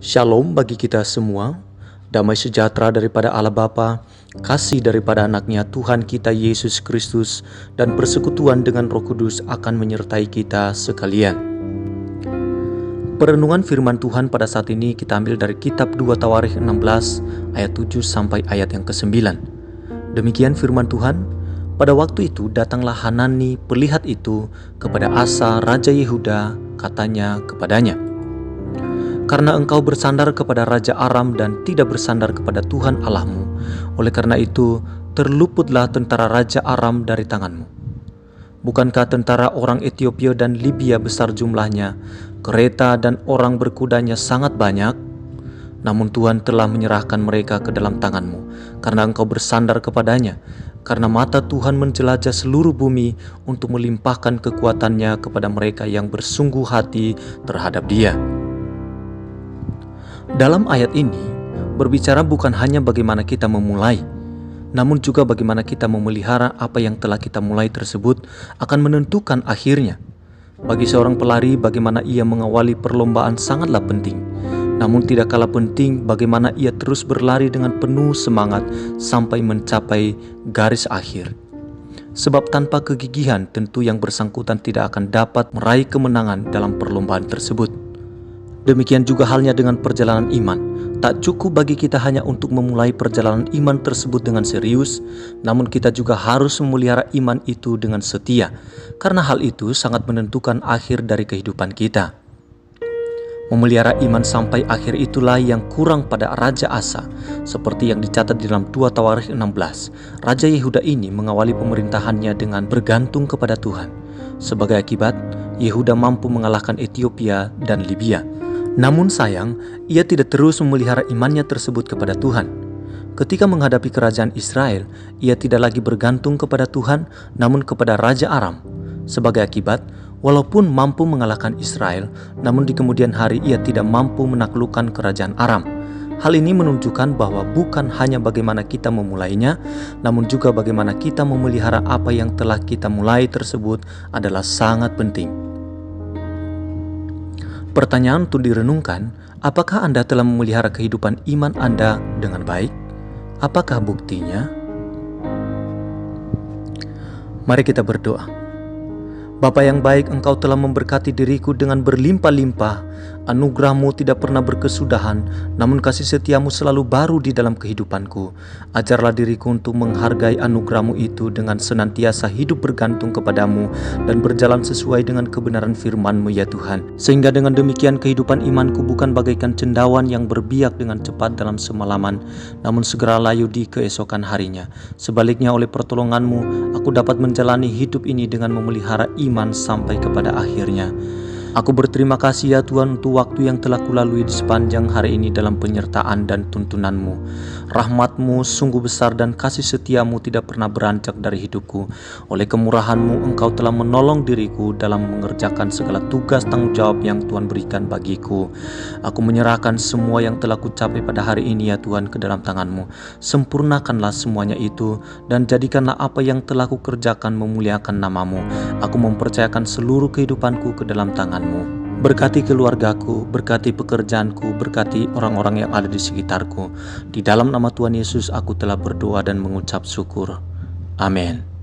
Shalom bagi kita semua, damai sejahtera daripada Allah Bapa, kasih daripada anaknya Tuhan kita Yesus Kristus, dan persekutuan dengan Roh Kudus akan menyertai kita sekalian. Perenungan firman Tuhan pada saat ini kita ambil dari kitab 2 Tawarikh 16 ayat 7 sampai ayat yang ke-9. Demikian firman Tuhan, pada waktu itu datanglah Hanani pelihat itu kepada Asa Raja Yehuda, katanya kepadanya, "Karena engkau bersandar kepada Raja Aram dan tidak bersandar kepada Tuhan Allahmu, oleh karena itu terluputlah tentara Raja Aram dari tanganmu. Bukankah tentara orang Ethiopia dan Libya besar jumlahnya, kereta dan orang berkudanya sangat banyak? Namun Tuhan telah menyerahkan mereka ke dalam tanganmu, karena engkau bersandar kepadanya, karena mata Tuhan menjelajah seluruh bumi untuk melimpahkan kekuatannya kepada mereka yang bersungguh hati terhadap Dia." Dalam ayat ini berbicara bukan hanya bagaimana kita memulai, namun juga bagaimana kita memelihara apa yang telah kita mulai tersebut akan menentukan akhirnya. Bagi seorang pelari, bagaimana ia mengawali perlombaan sangatlah penting. Namun tidak kalah penting bagaimana ia terus berlari dengan penuh semangat sampai mencapai garis akhir. Sebab tanpa kegigihan tentu yang bersangkutan tidak akan dapat meraih kemenangan dalam perlombaan tersebut. Demikian juga halnya dengan perjalanan iman. Tak cukup bagi kita hanya untuk memulai perjalanan iman tersebut dengan serius, namun kita juga harus memelihara iman itu dengan setia, karena hal itu sangat menentukan akhir dari kehidupan kita. Memelihara iman sampai akhir itulah yang kurang pada Raja Asa, seperti yang dicatat di dalam 2 Tawarikh 16. Raja Yehuda ini mengawali pemerintahannya dengan bergantung kepada Tuhan. Sebagai akibat, Yehuda mampu mengalahkan Ethiopia dan Libya. Namun sayang, ia tidak terus memelihara imannya tersebut kepada Tuhan. Ketika menghadapi kerajaan Israel, ia tidak lagi bergantung kepada Tuhan, namun kepada Raja Aram. Sebagai akibat, walaupun mampu mengalahkan Israel, namun di kemudian hari ia tidak mampu menaklukkan kerajaan Aram. Hal ini menunjukkan bahwa bukan hanya bagaimana kita memulainya, namun juga bagaimana kita memelihara apa yang telah kita mulai tersebut adalah sangat penting. Pertanyaan untuk direnungkan, apakah Anda telah memelihara kehidupan iman Anda dengan baik? Apakah buktinya? Mari kita berdoa. Bapa yang baik, Engkau telah memberkati diriku dengan berlimpah-limpah. Anugerah-Mu tidak pernah berkesudahan, namun kasih setia-Mu selalu baru di dalam kehidupanku. Ajarlah diriku untuk menghargai anugerah-Mu itu dengan senantiasa hidup bergantung kepadamu dan berjalan sesuai dengan kebenaran firman-Mu ya Tuhan. Sehingga dengan demikian kehidupan imanku bukan bagaikan cendawan yang berbiak dengan cepat dalam semalaman, namun segera layu di keesokan harinya. Sebaliknya oleh pertolongan-Mu, aku dapat menjalani hidup ini dengan memelihara iman sampai kepada akhirnya. Aku berterima kasih ya Tuhan untuk waktu yang telah kulalui di sepanjang hari ini dalam penyertaan dan tuntunan-Mu. Rahmat-Mu sungguh besar dan kasih setia-Mu tidak pernah beranjak dari hidupku. Oleh kemurahan-Mu Engkau telah menolong diriku dalam mengerjakan segala tugas tanggung jawab yang Tuhan berikan bagiku. Aku menyerahkan semua yang telah kucapai pada hari ini ya Tuhan ke dalam tangan-Mu. Sempurnakanlah semuanya itu dan jadikanlah apa yang telah kukerjakan memuliakan nama-Mu. Aku mempercayakan seluruh kehidupanku ke dalam tangan-Mu. Berkati keluargaku, berkati pekerjaanku, berkati orang-orang yang ada di sekitarku. Di dalam nama Tuhan Yesus aku telah berdoa dan mengucap syukur. Amin.